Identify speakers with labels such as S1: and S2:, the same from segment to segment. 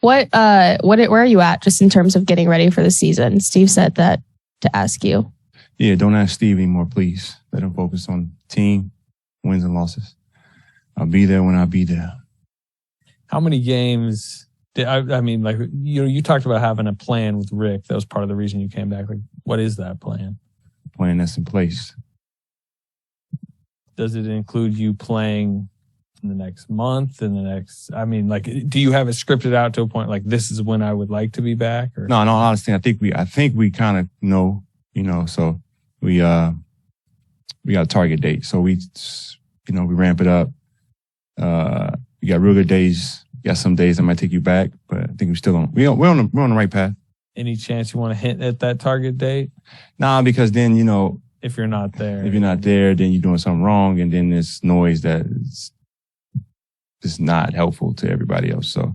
S1: Where are you at just in terms of getting ready for the season? Steve said that to ask you.
S2: Yeah, don't ask Steve anymore, please. Let him focus on team, wins and losses. I'll be there when I'll be there.
S3: How many games I mean, like, you talked about having a plan with Rick. That was part of the reason you came back. Like, what is that plan?
S2: Plan that's in place.
S3: Does it include you playing in the next month, in the next, I mean, like, do you have it scripted out to a point like this is when I would like to be back? Or?
S2: No, honestly, I think we kind of know, so we got a target date. So we ramp it up. We got real good days. We got some days that might take you back, but I think we're on the right path. Any
S3: chance you want to hint at that target date?
S2: Nah, because then,
S3: if you're not there,
S2: then you're doing something wrong. And then there's noise that is not helpful to everybody else. So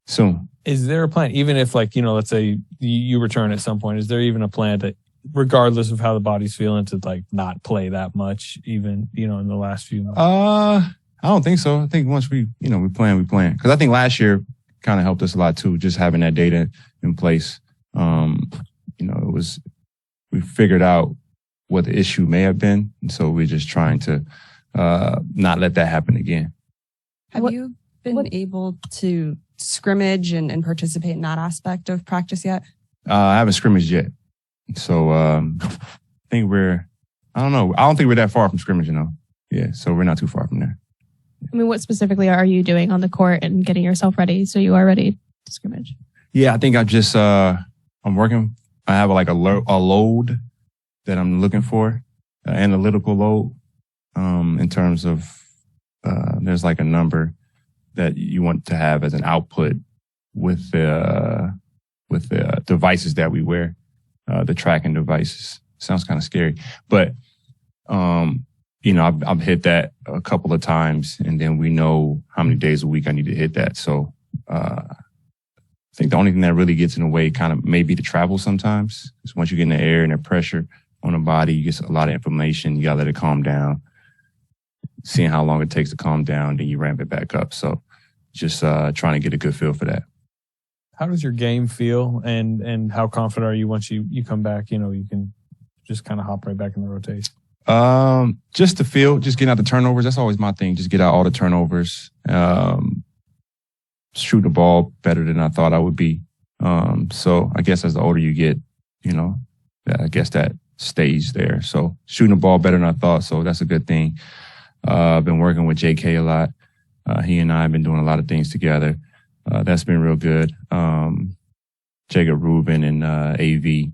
S2: soon.
S3: Is there a plan, even if, like, let's say you return at some point, is there even a plan that, regardless of how the body's feeling, to like not play that much, even, in the last few months?
S2: I don't think so. I think once we plan. Because I think last year kind of helped us a lot too, just having that data in place. We figured out what the issue may have been. And so we're just trying to not let that happen again.
S4: Have you been able to scrimmage and participate in that aspect of practice yet?
S2: I haven't scrimmaged yet. So I think I don't think we're that far from scrimmaging though. Yeah, so we're not too far from there.
S1: I mean, what specifically are you doing on the court and getting yourself ready so you are ready to scrimmage?
S2: Yeah, I think I just, I'm working. I have like a load that I'm looking for, analytical load, in terms of, there's like a number that you want to have as an output with the devices that we wear, the tracking devices. Sounds kind of scary, but, I've hit that a couple of times, and then we know how many days a week I need to hit that. So I think the only thing that really gets in the way kind of maybe the travel sometimes. Because once you get in the air and the pressure on the body, you get a lot of inflammation. You got to let it calm down. Seeing how long it takes to calm down, then you ramp it back up. So just trying to get a good feel for that.
S3: How does your game feel, and how confident are you once you come back? You can just kind of hop right back in the rotation.
S2: Just the feel, just getting out the turnovers. That's always my thing. Just get out all the turnovers. Shoot the ball better than I thought I would be. So I guess as the older you get, I guess that stays there. So shooting the ball better than I thought. So that's a good thing. I've been working with JK a lot. He and I have been doing a lot of things together. That's been real good. Jacob Rubin and AV.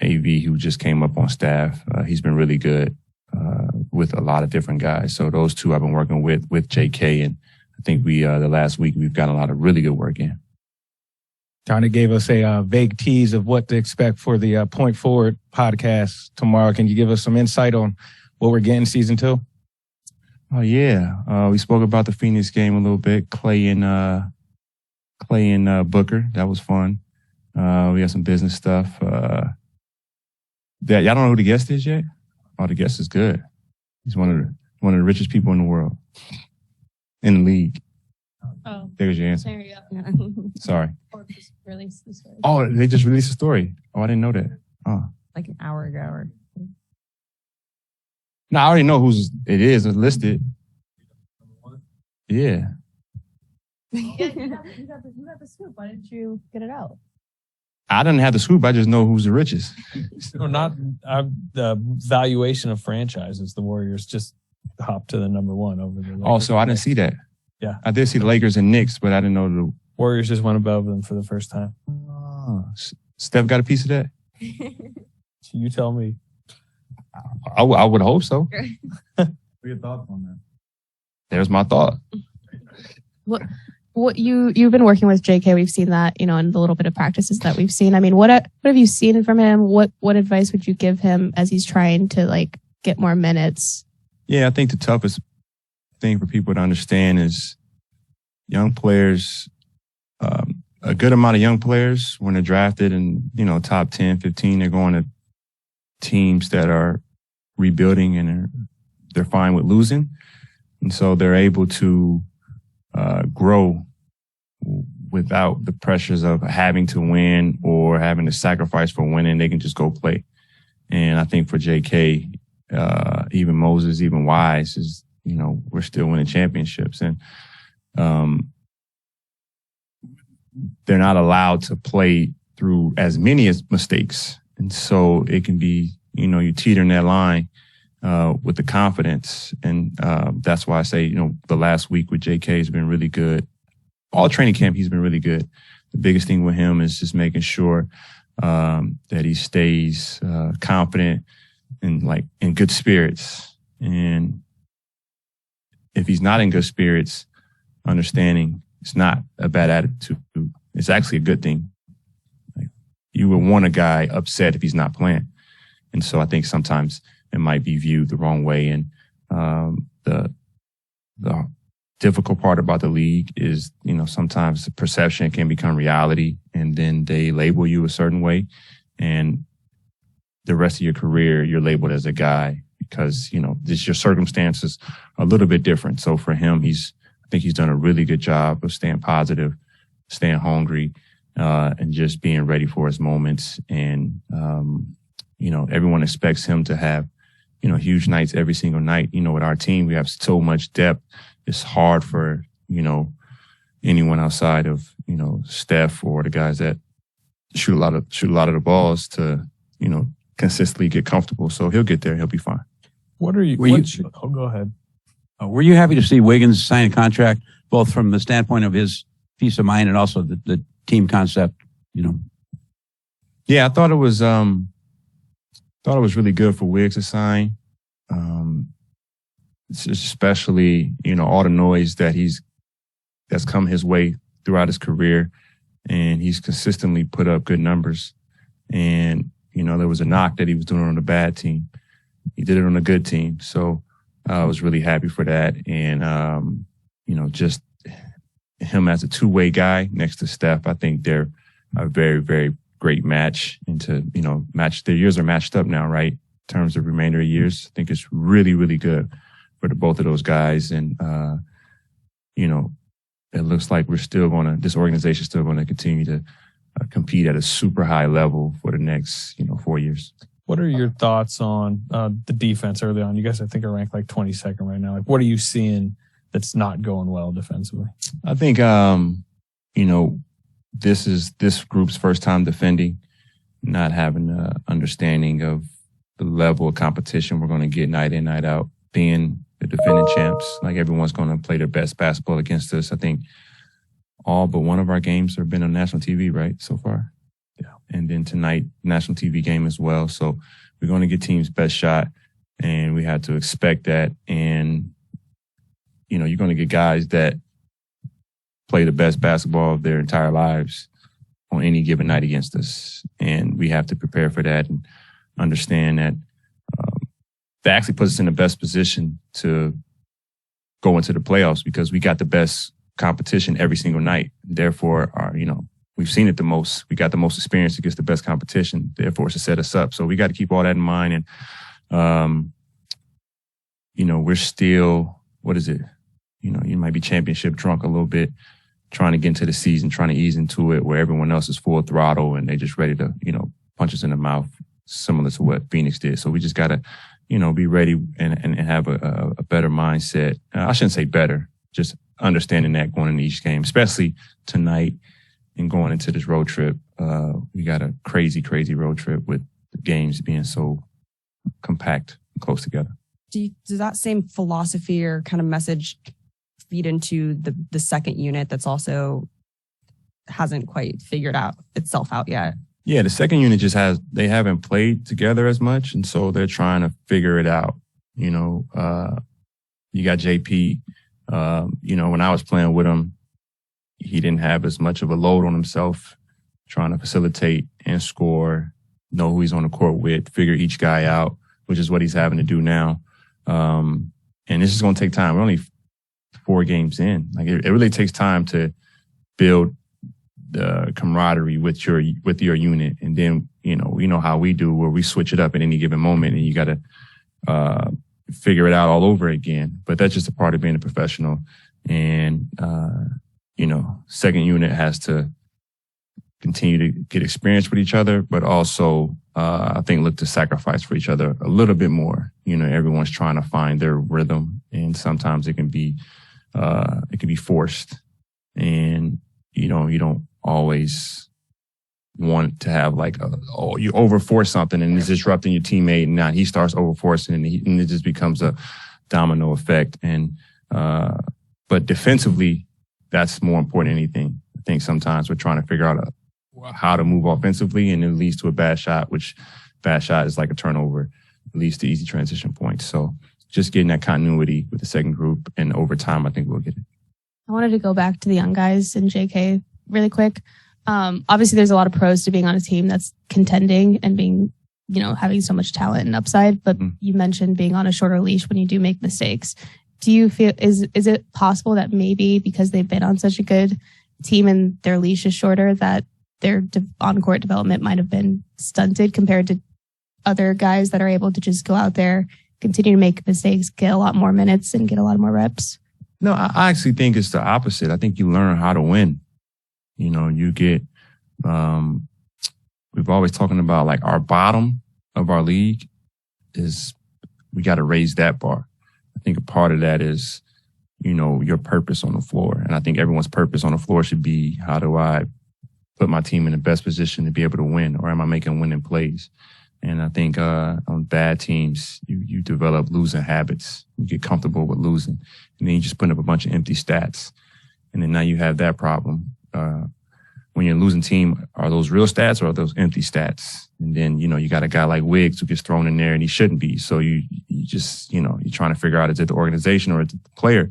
S2: AV, who just came up on staff. He's been really good with a lot of different guys. So those two I've been working with JK, and I think the last week we've got a lot of really good work in.
S5: Johnny gave us a vague tease of what to expect for the Point Forward podcast tomorrow. Can you give us some insight on what we're getting season 2?
S2: Oh, yeah. We spoke about the Phoenix game a little bit. Clay and Booker. That was fun. We got some business stuff. Y'all don't know who the guest is yet? Oh, the guest is good. He's one of the richest people in the world, in the league.
S1: Oh,
S2: there's your answer.
S1: There you go.
S2: Sorry.
S1: Or just released the story.
S2: Oh, they just released a story. Oh, I didn't know that. Oh,
S4: like an hour ago, or.
S2: No, I already know who's it is. It's listed. Yeah.
S1: You got the scoop. Why didn't you get it out?
S2: I didn't have the scoop. I just know who's the richest.
S3: Or not the valuation of franchises. The Warriors just hopped to the number 1 over the Lakers.
S2: Also, I didn't see that.
S3: Yeah.
S2: I did see the Lakers and Knicks, but I didn't know the
S3: Warriors just went above them for the first time.
S2: Oh, Steph got a piece of that?
S3: You tell me.
S2: I would hope so.
S6: What are your thoughts on that?
S2: There's my thought.
S1: What you've been working with JK, we've seen that, in the little bit of practices that we've seen. I mean, what have you seen from him? What advice would you give him as he's trying to get more minutes? Yeah,
S2: I think the toughest thing for people to understand is young players, a good amount of young players when they're drafted and, top 10, 15, they're going to teams that are rebuilding and they're fine with losing. And so they're able to grow without the pressures of having to win or having to sacrifice for winning, they can just go play. And I think for JK, even Moses, even Wise is, we're still winning championships. And they're not allowed to play through as many as mistakes. And so it can be, you teeter in that line with the confidence. And that's why I say, the last week with JK has been really good. All training camp, he's been really good. The biggest thing with him is just making sure that he stays confident and in good spirits. And if he's not in good spirits, understanding it's not a bad attitude. It's actually a good thing. You would want a guy upset if he's not playing. And so I think sometimes it might be viewed the wrong way. And the difficult part about the league is, sometimes the perception can become reality, and then they label you a certain way. And the rest of your career, you're labeled as a guy because, your circumstances are a little bit different. So for him, I think he's done a really good job of staying positive, staying hungry, and just being ready for his moments. And, everyone expects him to have, huge nights every single night. With our team, we have so much depth. It's hard for, anyone outside of, Steph or the guys that shoot a lot of the balls to, consistently get comfortable. So he'll get there. He'll be fine.
S3: Go ahead.
S7: Were you happy to see Wiggins sign a contract, both from the standpoint of his peace of mind and also the team concept?
S2: Yeah, I thought it was really good for Wiggs to sign. Especially, all the noise that's come his way throughout his career, and he's consistently put up good numbers. And, there was a knock that he was doing on a bad team. He did it on a good team. So I was really happy for that. And, just him as a two-way guy next to Steph, I think they're a very, very great match. And their years are matched up now, right? In terms of remainder of years, I think it's really, really good for both of those guys. And, it looks like this organization is still going to continue to compete at a super high level for the next, 4 years.
S3: What are your thoughts on the defense early on? You guys, I think, are ranked 22nd right now. What are you seeing that's not going well defensively?
S2: I think, this group's first time defending, not having an understanding of the level of competition we're going to get night in, night out, being the defending champs. Everyone's going to play their best basketball against us. I think all but one of our games have been on national TV, right, so far? Yeah. And then tonight, national TV game as well. So we're going to get teams' best shot, and we have to expect that. And, you're going to get guys that play the best basketball of their entire lives on any given night against us. And we have to prepare for that and understand that that actually puts us in the best position to go into the playoffs because we got the best competition every single night. Therefore, we've seen it the most. We got the most experience against the best competition. Therefore, it's to set us up. So we got to keep all that in mind. And, we're still, what is it? You might be championship drunk a little bit, trying to get into the season, trying to ease into it where everyone else is full throttle and they just ready to, punch us in the mouth, similar to what Phoenix did. So we just got to, be ready and have a better mindset. I shouldn't say better, just understanding that going into each game, especially tonight and going into this road trip. We got a crazy, crazy road trip with the games being so compact and close together.
S4: Does that same philosophy or kind of message feed into the second unit that's also hasn't quite figured out itself out yet?
S2: Yeah, the second unit they haven't played together as much, and so they're trying to figure it out. You got JP. When I was playing with him, he didn't have as much of a load on himself, trying to facilitate and score, know who he's on the court with, figure each guy out, which is what he's having to do now. And this is going to take time. We're only 4 games in. It really takes time to build the camaraderie with your unit. And then, how we do where we switch it up at any given moment and you got to figure it out all over again. But that's just a part of being a professional. And second unit has to continue to get experience with each other, but also I think look to sacrifice for each other a little bit more. Everyone's trying to find their rhythm, and sometimes it can be forced, and you don't always want to have like you overforce something and it's disrupting your teammate, and now he starts overforcing and it just becomes a domino effect. And but defensively, that's more important than anything. I think sometimes we're trying to figure out how to move offensively, and it leads to a bad shot, which bad shot is like a turnover, it leads to easy transition points. So just getting that continuity with the second group, and over time, I think we'll get it.
S1: I wanted to go back to the young guys and JK really quick. Obviously, there's a lot of pros to being on a team that's contending and being, having so much talent and upside. But you mentioned being on a shorter leash when you do make mistakes. Do you feel is it possible that maybe because they've been on such a good team and their leash is shorter, that their on-court development might have been stunted compared to other guys that are able to just go out there, continue to make mistakes, get a lot more minutes, and get a lot more reps?
S2: No, I actually think it's the opposite. I think you learn how to win. You get, we've always talking about like our bottom of our league is we got to raise that bar. I think a part of that is, your purpose on the floor. And I think everyone's purpose on the floor should be, how do I put my team in the best position to be able to win, or am I making winning plays? And I think on bad teams, you develop losing habits. You get comfortable with losing, and then you just put up a bunch of empty stats. And then now you have that problem. When you're a losing team, are those real stats or are those empty stats? And then, you got a guy like Wiggs who gets thrown in there and he shouldn't be. So you just, you're trying to figure out, is it the organization or is it the player?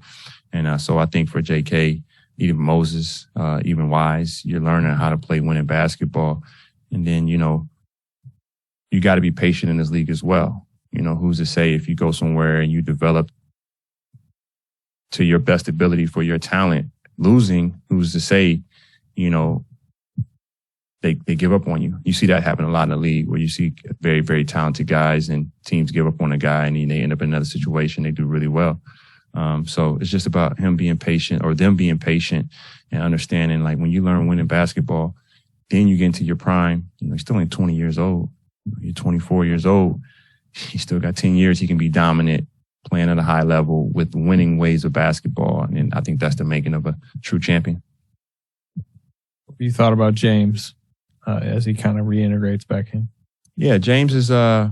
S2: And so I think for JK, even Moses, even Wise, you're learning how to play winning basketball. And then, you got to be patient in this league as well. Who's to say if you go somewhere and you develop to your best ability for your talent, losing, who's to say, they give up on you. You see that happen a lot in the league, where you see very, very talented guys and teams give up on a guy and then they end up in another situation. They do really well. So it's just about him being patient, or them being patient, and understanding, like, when you learn winning basketball, then you get into your prime. You're still only 20 years old. You're 24 years old. You still got 10 years. He can be dominant, playing at a high level with winning ways of basketball. And I think that's the making of a true champion.
S3: You thought about James as he kind of reintegrates back in?
S2: Yeah, James is, I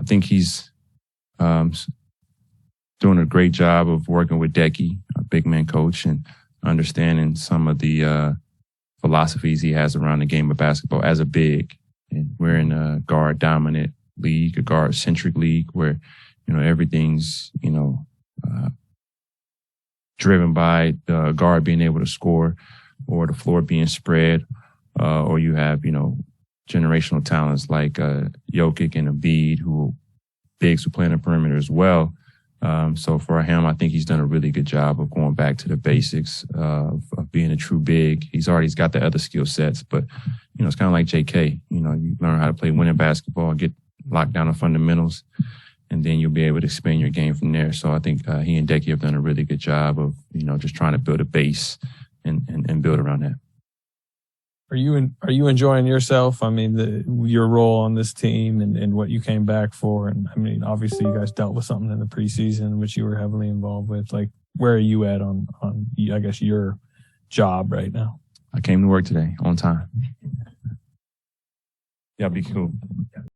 S2: think he's doing a great job of working with Decky, our big man coach, and understanding some of the philosophies he has around the game of basketball as a big. And we're in a guard-dominant league, a guard-centric league, where, everything's, driven by the guard being able to score, or the floor being spread, or you have, generational talents like Jokic and Embiid, who bigs who play in the perimeter as well. So for him, I think he's done a really good job of going back to the basics of being a true big. He's got the other skill sets, but, it's kind of like JK. You learn how to play winning basketball, get locked down on fundamentals, and then you'll be able to expand your game from there. So I think he and Decky have done a really good job of, just trying to build a base and build around that.
S3: Are you enjoying yourself? I mean, your role on this team and what you came back for. And I mean, obviously you guys dealt with something in the preseason, which you were heavily involved with. Like, where are you at on I guess, your job right now?
S2: I came to work today on time. Yeah, be cool.